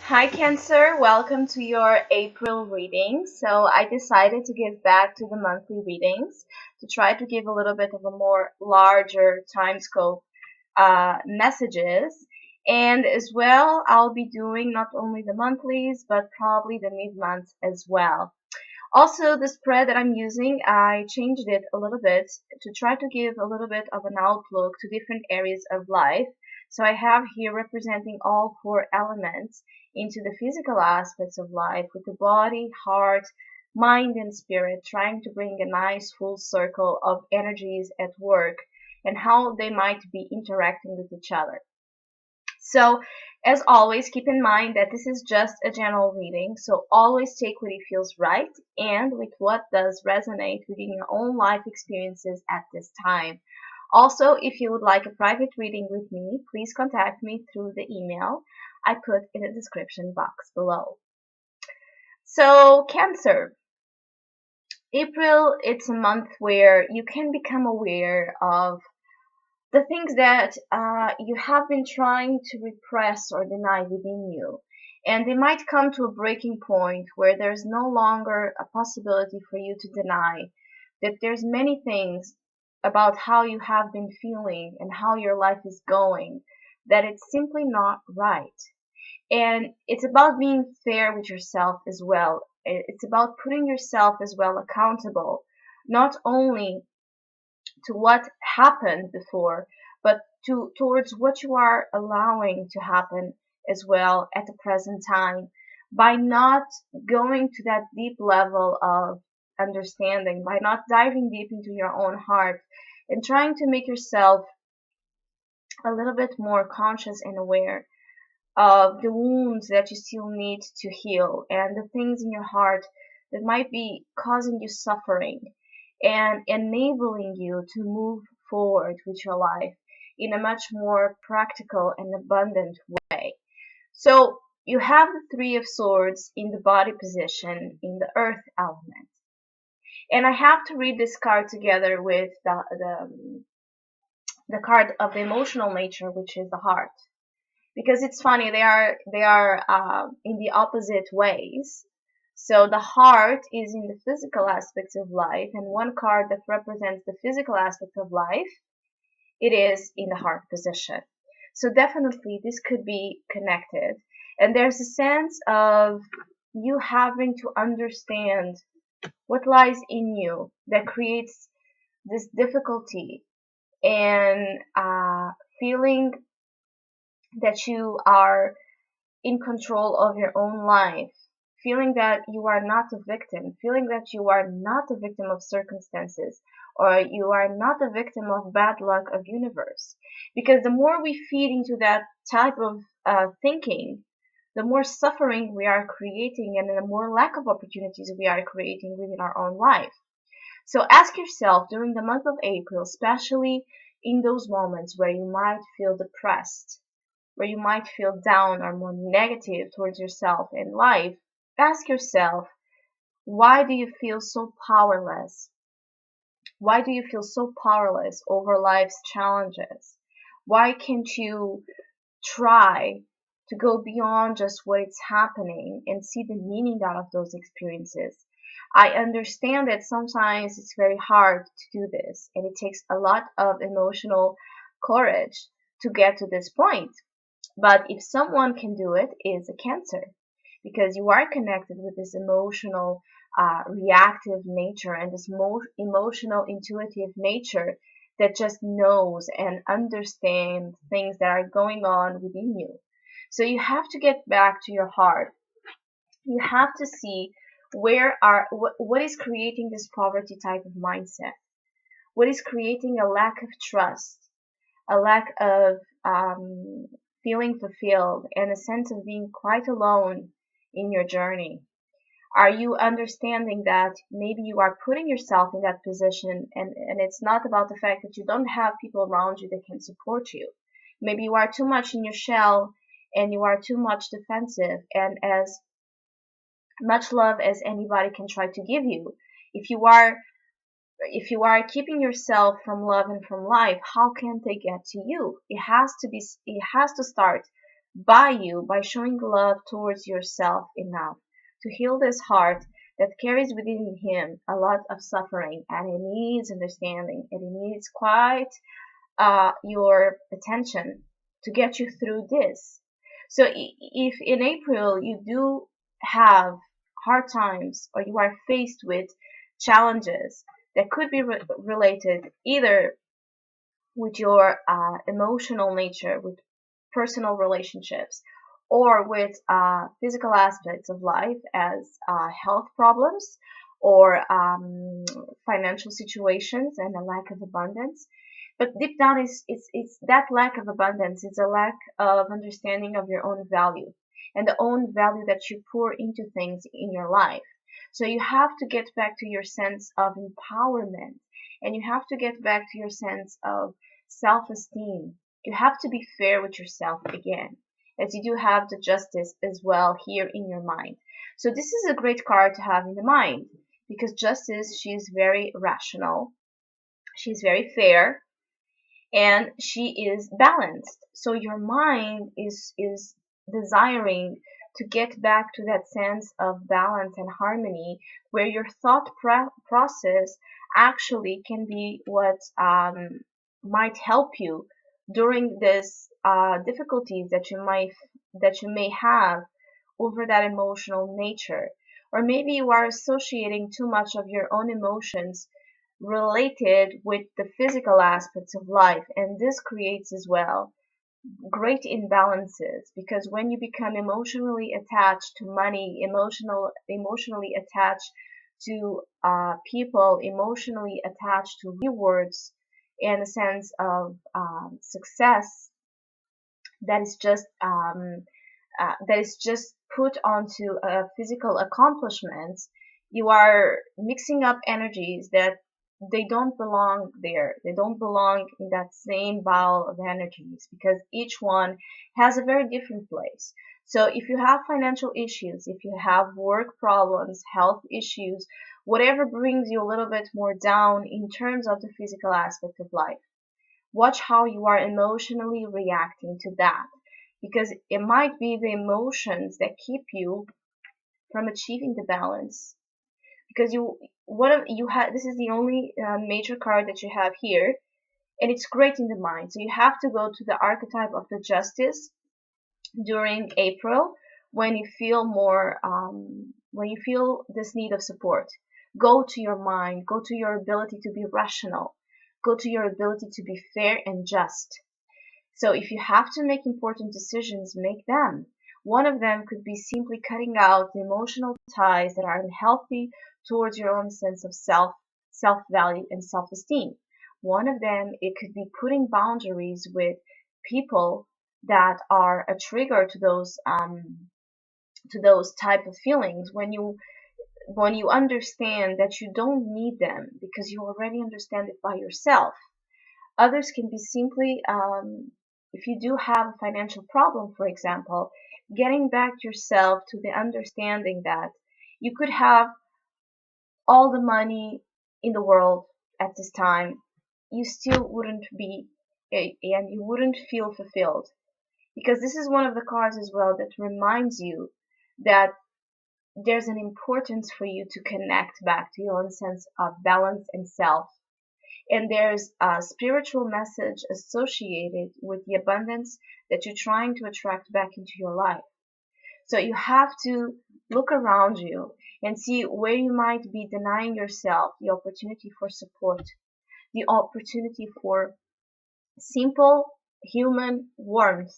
Hi Cancer, welcome to your April reading. So I decided to give back to the monthly readings to try to give a little bit of a more larger time scope messages. And as well, I'll be doing not only the monthlies, but probably the mid-month as well. Also, the spread that I'm using, I changed it a little bit to try to give a little bit of an outlook to different areas of life. So I have here representing all four elements into the physical aspects of life with the body, heart, mind, and spirit, trying to bring a nice full circle of energies at work and how they might be interacting with each other. So, as always, keep in mind that this is just a general reading, so always take what it feels right and with what does resonate within your own life experiences at this time. Also, if you would like a private reading with me, please contact me through the email I put in the description box below. So, Cancer. April, it's a month where you can become aware of the things that you have been trying to repress or deny within you. And they might come to a breaking point where there's no longer a possibility for you to deny that there's many things about how you have been feeling and how your life is going that it's simply not right. And it's about being fair with yourself as well. It's about putting yourself as well accountable, not only to what happened before, but towards what you are allowing to happen as well at the present time by not going to that deep level of understanding, by not diving deep into your own heart and trying to make yourself a little bit more conscious and aware of the wounds that you still need to heal and the things in your heart that might be causing you suffering and enabling you to move forward with your life in a much more practical and abundant way. So you have the Three of Swords in the body position in the earth element. And I have to read this card together with the card of the emotional nature, which is the heart, because it's funny, they are in the opposite ways. So the heart is in the physical aspects of life, and one card that represents the physical aspect of life, it is in the heart position. So definitely this could be connected, and there's a sense of you having to understand what lies in you that creates this difficulty and feeling that you are in control of your own life, feeling that you are not a victim, feeling that you are not a victim of circumstances, or you are not a victim of bad luck of universe. Because the more we feed into that type of thinking, the more suffering we are creating and the more lack of opportunities we are creating within our own life. So ask yourself during the month of April, especially in those moments where you might feel depressed, where you might feel down or more negative towards yourself and life, ask yourself, why do you feel so powerless? Why do you feel so powerless over life's challenges? Why can't you try to go beyond just what is happening and see the meaning out of those experiences? I understand that sometimes it's very hard to do this and it takes a lot of emotional courage to get to this point. But if someone can do it, it's a Cancer, because you are connected with this emotional, reactive nature and this emotional, intuitive nature that just knows and understands things that are going on within you. So you have to get back to your heart. You have to see what is creating this poverty type of mindset. What is creating a lack of trust, a lack of feeling fulfilled, and a sense of being quite alone in your journey? Are you understanding that maybe you are putting yourself in that position and it's not about the fact that you don't have people around you that can support you? Maybe you are too much in your shell and you are too much defensive, and as much love as anybody can try to give you, if you are if you are keeping yourself from love and from life, how can they get to you? It has to start by you by showing love towards yourself enough to heal this heart that carries within him a lot of suffering, and it needs understanding, and it needs quite your attention to get you through this. So if in April you do have hard times, or you are faced with challenges that could be related either with your emotional nature, with personal relationships, or with physical aspects of life, as health problems, or financial situations and a lack of abundance. But deep down, it's that lack of abundance. It's a lack of understanding of your own value and the own value that you pour into things in your life. So you have to get back to your sense of empowerment, and you have to get back to your sense of self-esteem. You have to be fair with yourself again, as you do have the justice as well here in your mind. So this is a great card to have in the mind, because justice, she is very rational, she's very fair, and she is balanced. So your mind is desiring to get back to that sense of balance and harmony, where your thought process actually can be what might help you during this difficulties that you may have over that emotional nature. Or maybe you are associating too much of your own emotions related with the physical aspects of life, and this creates as well great imbalances, because when you become emotionally attached to money, emotionally attached to people, emotionally attached to rewards, and a sense of success that is just put onto physical accomplishments, you are mixing up energies that they don't belong there. They don't belong in that same bowl of energies, because each one has a very different place. So if you have financial issues, if you have work problems, health issues, whatever brings you a little bit more down in terms of the physical aspect of life, watch how you are emotionally reacting to that, because it might be the emotions that keep you from achieving the balance. Because you have, this is the only major card that you have here, and it's great in the mind. So you have to go to the archetype of the justice during April, when you feel more when you feel this need of support. Go to your mind, go to your ability to be rational, go to your ability to be fair and just. So if you have to make important decisions, make them. One of them could be simply cutting out the emotional ties that are unhealthy towards your own sense of self-value and self-esteem. One of them, it could be putting boundaries with people that are a trigger to those type of feelings. When you understand that you don't need them because you already understand it by yourself. Others can be simply, if you do have a financial problem, for example, getting back yourself to the understanding that you could have all the money in the world at this time, you still wouldn't be, and you wouldn't feel fulfilled. Because this is one of the cards as well that reminds you that there's an importance for you to connect back to your own sense of balance and self. And there's a spiritual message associated with the abundance that you're trying to attract back into your life. So you have to look around you and see where you might be denying yourself the opportunity for support, the opportunity for simple human warmth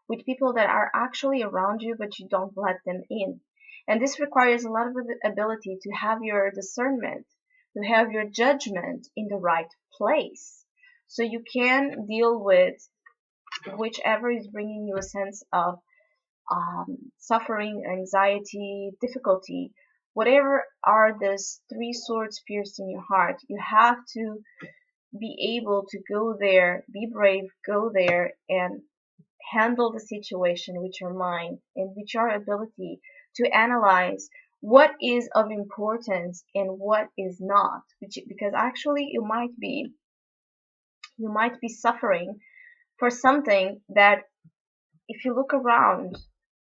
with people that are actually around you, but you don't let them in. And this requires a lot of ability to have your discernment, to have your judgment in the right place. So you can deal with whichever is bringing you a sense of suffering, anxiety, difficulty, whatever are those three swords pierced in your heart. You have to be able to go there, be brave, go there, and handle the situation with your mind and with your ability to analyze what is of importance and what is not. Because actually you might be suffering for something that if you look around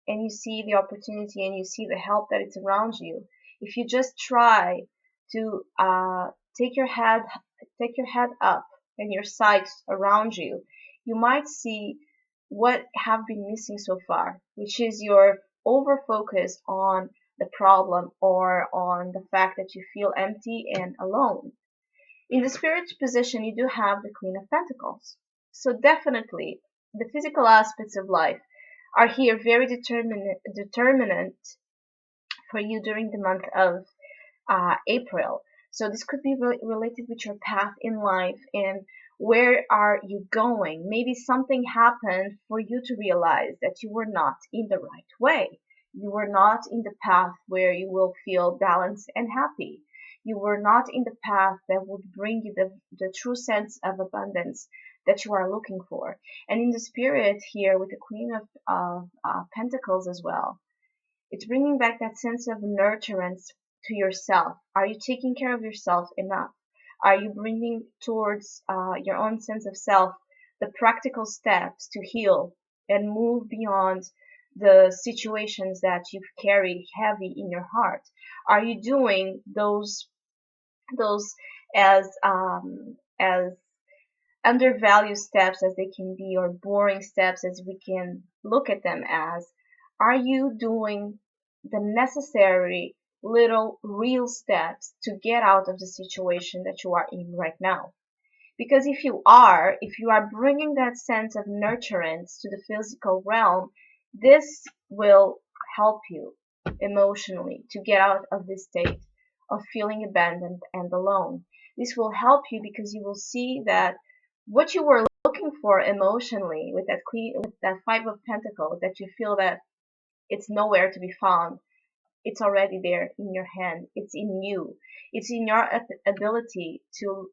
and you see the opportunity and you see the help that it's around you, if you just try to take your head take your head up and your sights around you, you might see what have been missing so far, which is your over focus on the problem or on the fact that you feel empty and alone. In the spirit position, you do have the Queen of Pentacles. So definitely, the physical aspects of life are here very determinant for you during the month of April. So this could be related with your path in life and where are you going. Maybe something happened for you to realize that you were not in the right way. You were not in the path where you will feel balanced and happy. You were not in the path that would bring you the true sense of abundance that you are looking for. And in the spirit here with the Queen of Pentacles as well, it's bringing back that sense of nurturance to yourself. Are you taking care of yourself enough? Are you bringing towards your own sense of self the practical steps to heal and move beyond the situations that you've carried heavy in your heart? Are you doing those as undervalued steps as they can be, or boring steps as we can look at them as? Are you doing the necessary little real steps to get out of the situation that you are in right now? Because if you are bringing that sense of nurturance to the physical realm, this will help you emotionally to get out of this state of feeling abandoned and alone. This will help you because you will see that what you were looking for emotionally with that queen, with that Five of Pentacles, that you feel that it's nowhere to be found, it's already there in your hand. It's in you. It's in your ability to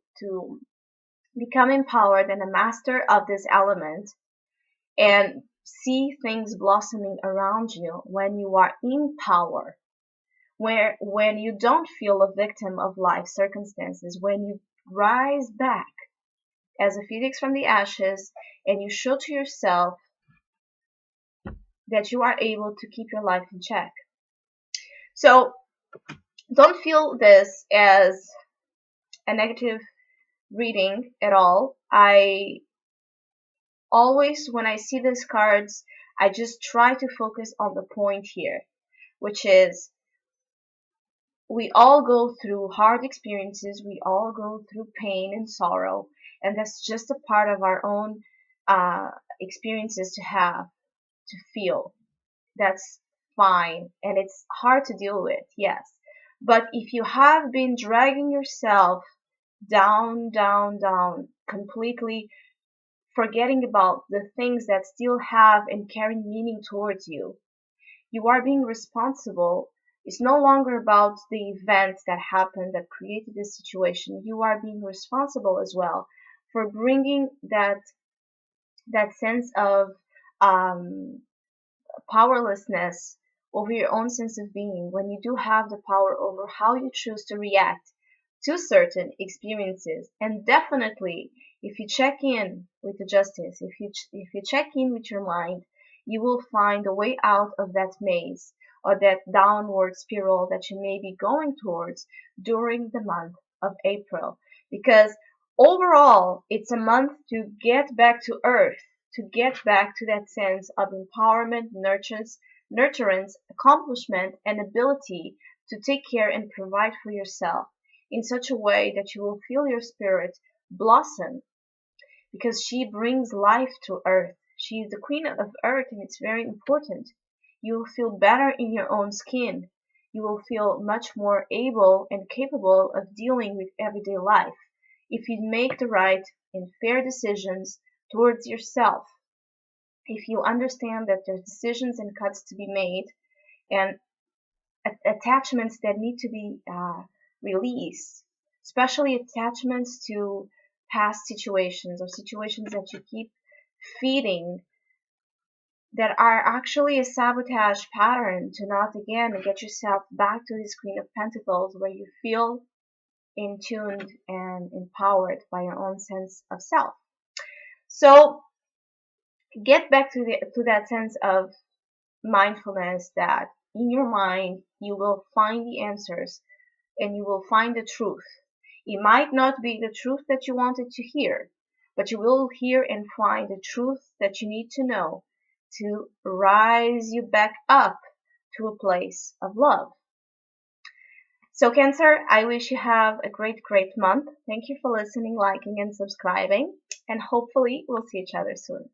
become empowered and a master of this element and see things blossoming around you when you are in power, where when you don't feel a victim of life circumstances, when you rise back as a phoenix from the ashes and you show to yourself that you are able to keep your life in check. So don't feel this as a negative reading at all. I always, when I see these cards, I just try to focus on the point here, which is we all go through hard experiences, we all go through pain and sorrow, and that's just a part of our own experiences to have, to feel. That's fine, and it's hard to deal with, yes. But if you have been dragging yourself down, down, down, completely forgetting about the things that still have and carry meaning towards you, you are being responsible. It's no longer about the events that happened that created this situation. You are being responsible as well for bringing that sense of um, powerlessness over your own sense of being, when you do have the power over how you choose to react to certain experiences. And definitely, if you check in with the justice, if you check in with your mind, you will find a way out of that maze or that downward spiral that you may be going towards during the month of April. Because overall, it's a month to get back to earth, to get back to that sense of empowerment, nurturance, accomplishment, and ability to take care and provide for yourself in such a way that you will feel your spirit blossom, because she brings life to earth. She is the queen of earth, and it's very important. You will feel better in your own skin. You will feel much more able and capable of dealing with everyday life if you make the right and fair decisions towards yourself. If you understand that there's decisions and cuts to be made and attachments that need to be released, especially attachments to past situations or situations that you keep feeding that are actually a sabotage pattern to not again get yourself back to this Queen of Pentacles where you feel in tuned and empowered by your own sense of self. So Get back to that sense of mindfulness that in your mind you will find the answers and you will find the truth. It might not be the truth that you wanted to hear, but you will hear and find the truth that you need to know to rise you back up to a place of love. So, Cancer, I wish you have a great, great month. Thank you for listening, liking, and subscribing, and hopefully we'll see each other soon.